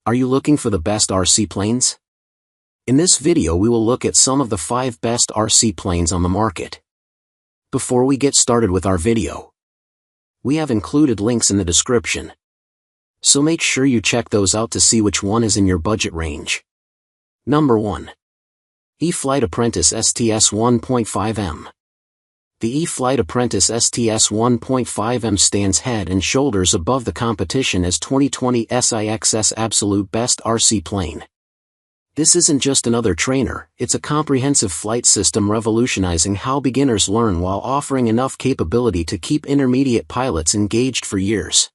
Are you looking for the best RC planes? In this video we will look at some of the 5 best RC planes on the market. Before we get started with our video, we have included links in the description, so make sure you check those out to see which one is in your budget range. Number 1. E-flite Apprentice STS 1.5M. The E-flite Apprentice STS 1.5M stands head and shoulders above the competition as 2020 SIX's absolute best RC plane. This isn't just another trainer, it's a comprehensive flight system revolutionizing how beginners learn while offering enough capability to keep intermediate pilots engaged for years.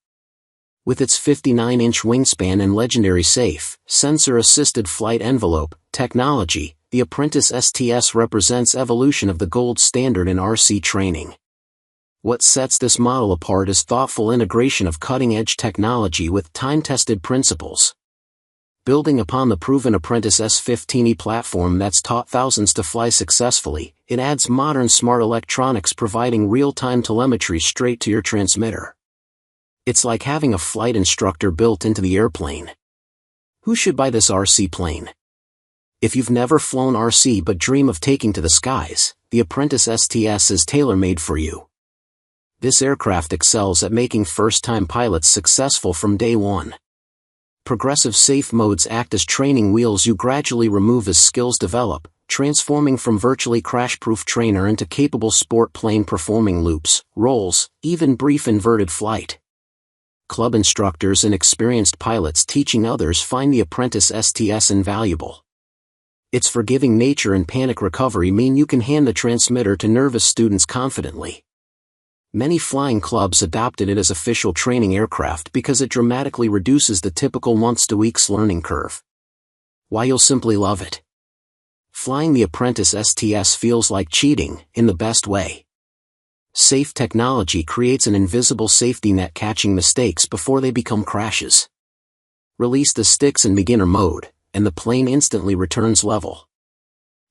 With its 59-inch wingspan and legendary safe, sensor-assisted flight envelope technology, the Apprentice STS represents evolution of the gold standard in RC training. What sets this model apart is thoughtful integration of cutting-edge technology with time-tested principles. Building upon the proven Apprentice S15E platform that's taught thousands to fly successfully, it adds modern smart electronics providing real-time telemetry straight to your transmitter. It's like having a flight instructor built into the airplane. Who should buy this RC plane? If you've never flown RC but dream of taking to the skies, the Apprentice STS is tailor-made for you. This aircraft excels at making first-time pilots successful from day one. Progressive safe modes act as training wheels you gradually remove as skills develop, transforming from virtually crash-proof trainer into capable sport plane performing loops, rolls, even brief inverted flight. Club instructors and experienced pilots teaching others find the Apprentice STS invaluable. Its forgiving nature and panic recovery mean you can hand the transmitter to nervous students confidently. Many flying clubs adopted it as official training aircraft because it dramatically reduces the typical months to weeks learning curve. Why you'll simply love it. Flying the Apprentice STS feels like cheating, in the best way. Safe technology creates an invisible safety net catching mistakes before they become crashes. Release the sticks in beginner mode, and the plane instantly returns level.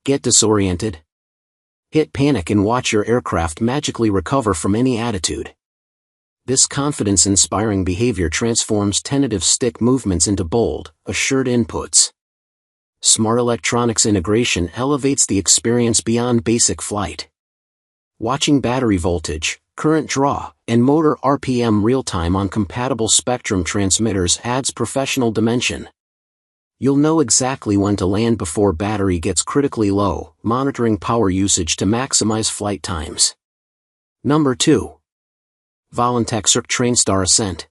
Get disoriented? Hit panic and watch your aircraft magically recover from any attitude. This confidence-inspiring behavior transforms tentative stick movements into bold, assured inputs. Smart electronics integration elevates the experience beyond basic flight. Watching battery voltage, current draw, and motor RPM real-time on compatible Spectrum transmitters adds professional dimension. You'll know exactly when to land before battery gets critically low, monitoring power usage to maximize flight times. Number 2. VOLANTEXRC TrainStar Ascent.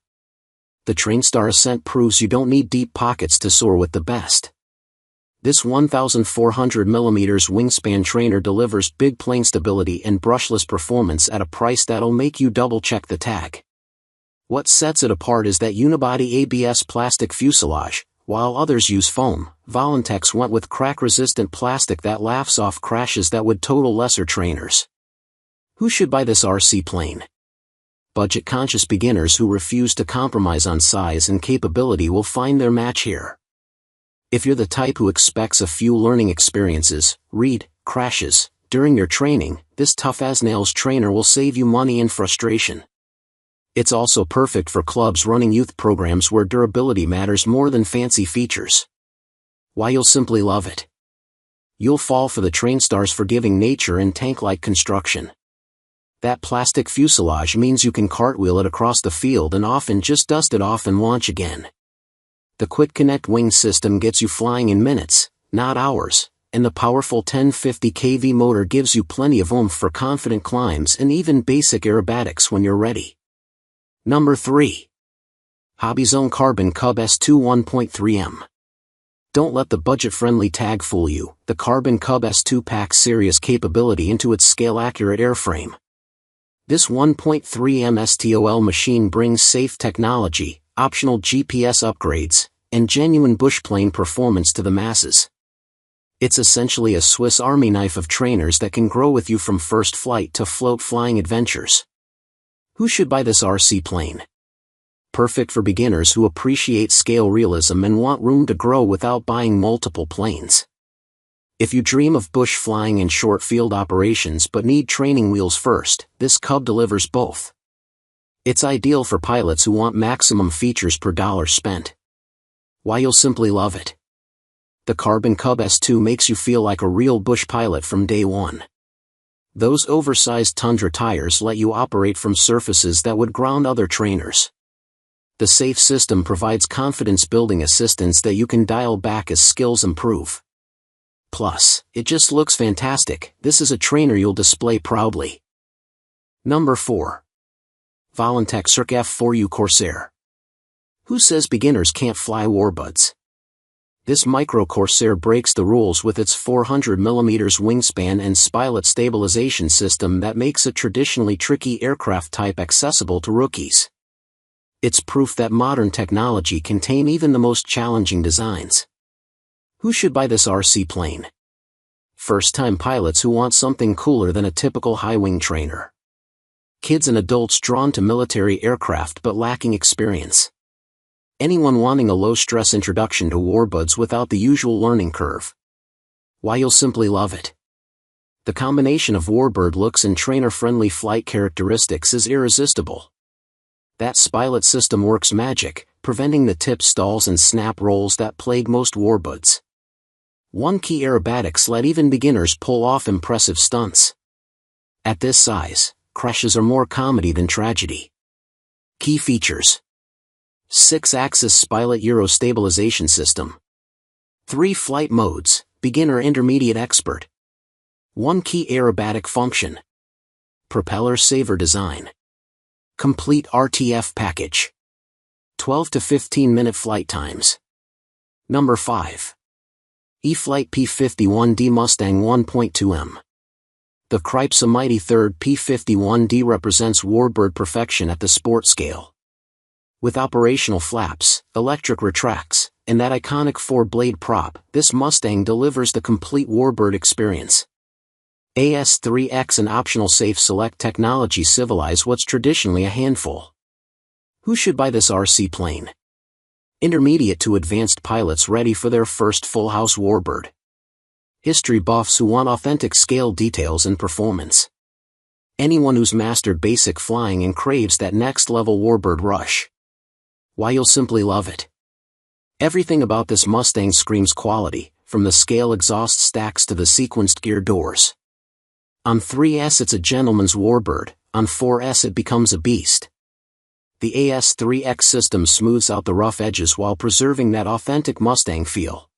The TrainStar Ascent proves you don't need deep pockets to soar with the best. This 1,400mm wingspan trainer delivers big plane stability and brushless performance at a price that'll make you double-check the tag. What sets it apart is that unibody ABS plastic fuselage. While others use foam, Volantex went with crack-resistant plastic that laughs off crashes that would total lesser trainers. Who should buy this RC plane? Budget-conscious beginners who refuse to compromise on size and capability will find their match here. If you're the type who expects a few learning experiences, crashes, during your training, this tough-as-nails trainer will save you money and frustration. It's also perfect for clubs running youth programs where durability matters more than fancy features. Why you'll simply love it. You'll fall for the TrainStar's forgiving nature and tank-like construction. That plastic fuselage means you can cartwheel it across the field and often just dust it off and launch again. The Quick Connect wing system gets you flying in minutes, not hours, and the powerful 1050 kV motor gives you plenty of oomph for confident climbs and even basic aerobatics when you're ready. Number 3. HobbyZone Carbon Cub S 1.3M. Don't let the budget-friendly tag fool you, the Carbon Cub S2 packs serious capability into its scale-accurate airframe. This 1.3M STOL machine brings safe technology, optional GPS upgrades, and genuine bushplane performance to the masses. It's essentially a Swiss Army knife of trainers that can grow with you from first flight to float flying adventures. Who should buy this RC plane? Perfect for beginners who appreciate scale realism and want room to grow without buying multiple planes. If you dream of bush flying and short field operations but need training wheels first, this Cub delivers both. It's ideal for pilots who want maximum features per dollar spent. Why you'll simply love it. The Carbon Cub S2 makes you feel like a real bush pilot from day one. Those oversized Tundra tires let you operate from surfaces that would ground other trainers. The safe system provides confidence-building assistance that you can dial back as skills improve. Plus, it just looks fantastic. This is a trainer you'll display proudly. Number 4. VOLANTEXRC F4U Corsair. Who says beginners can't fly warbuds? This micro Corsair breaks the rules with its 400mm wingspan and spilot stabilization system that makes a traditionally tricky aircraft type accessible to rookies. It's proof that modern technology can tame even the most challenging designs. Who should buy this RC plane? First-time pilots who want something cooler than a typical high-wing trainer. Kids and adults drawn to military aircraft but lacking experience. Anyone wanting a low-stress introduction to warbuds without the usual learning curve. Why you'll simply love it. The combination of warbird looks and trainer-friendly flight characteristics is irresistible. That spilot system works magic, preventing the tip stalls and snap rolls that plague most warbuds. One key aerobatics let even beginners pull off impressive stunts. At this size, crashes are more comedy than tragedy. Key features: 6-axis spilot Euro stabilization system. 3 flight modes, beginner, intermediate, expert. 1 key aerobatic function. Propeller saver design. Complete RTF package. 12 to 15 minute flight times. Number 5. E-flite P51D Mustang 1.2M. The Cripes a mighty third P51D represents warbird perfection at the sport scale. With operational flaps, electric retracts, and that iconic 4-blade prop, this Mustang delivers the complete warbird experience. AS3X and optional safe select technology civilize what's traditionally a handful. Who should buy this RC plane? Intermediate to advanced pilots ready for their first full-house warbird. History buffs who want authentic scale details and performance. Anyone who's mastered basic flying and craves that next-level warbird rush. Why you'll simply love it. Everything about this Mustang screams quality, from the scale exhaust stacks to the sequenced gear doors. On 3S it's a gentleman's warbird, on 4S it becomes a beast. The AS3X system smooths out the rough edges while preserving that authentic Mustang feel.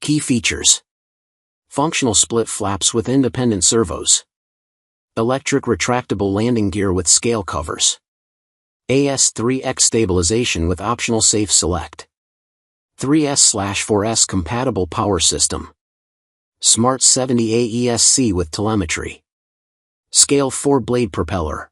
Key features: functional split flaps with independent servos. Electric retractable landing gear with scale covers. AS3X stabilization with optional safe select. 3S/4S compatible power system. Smart 70 AESC with telemetry. Scale 4-blade propeller.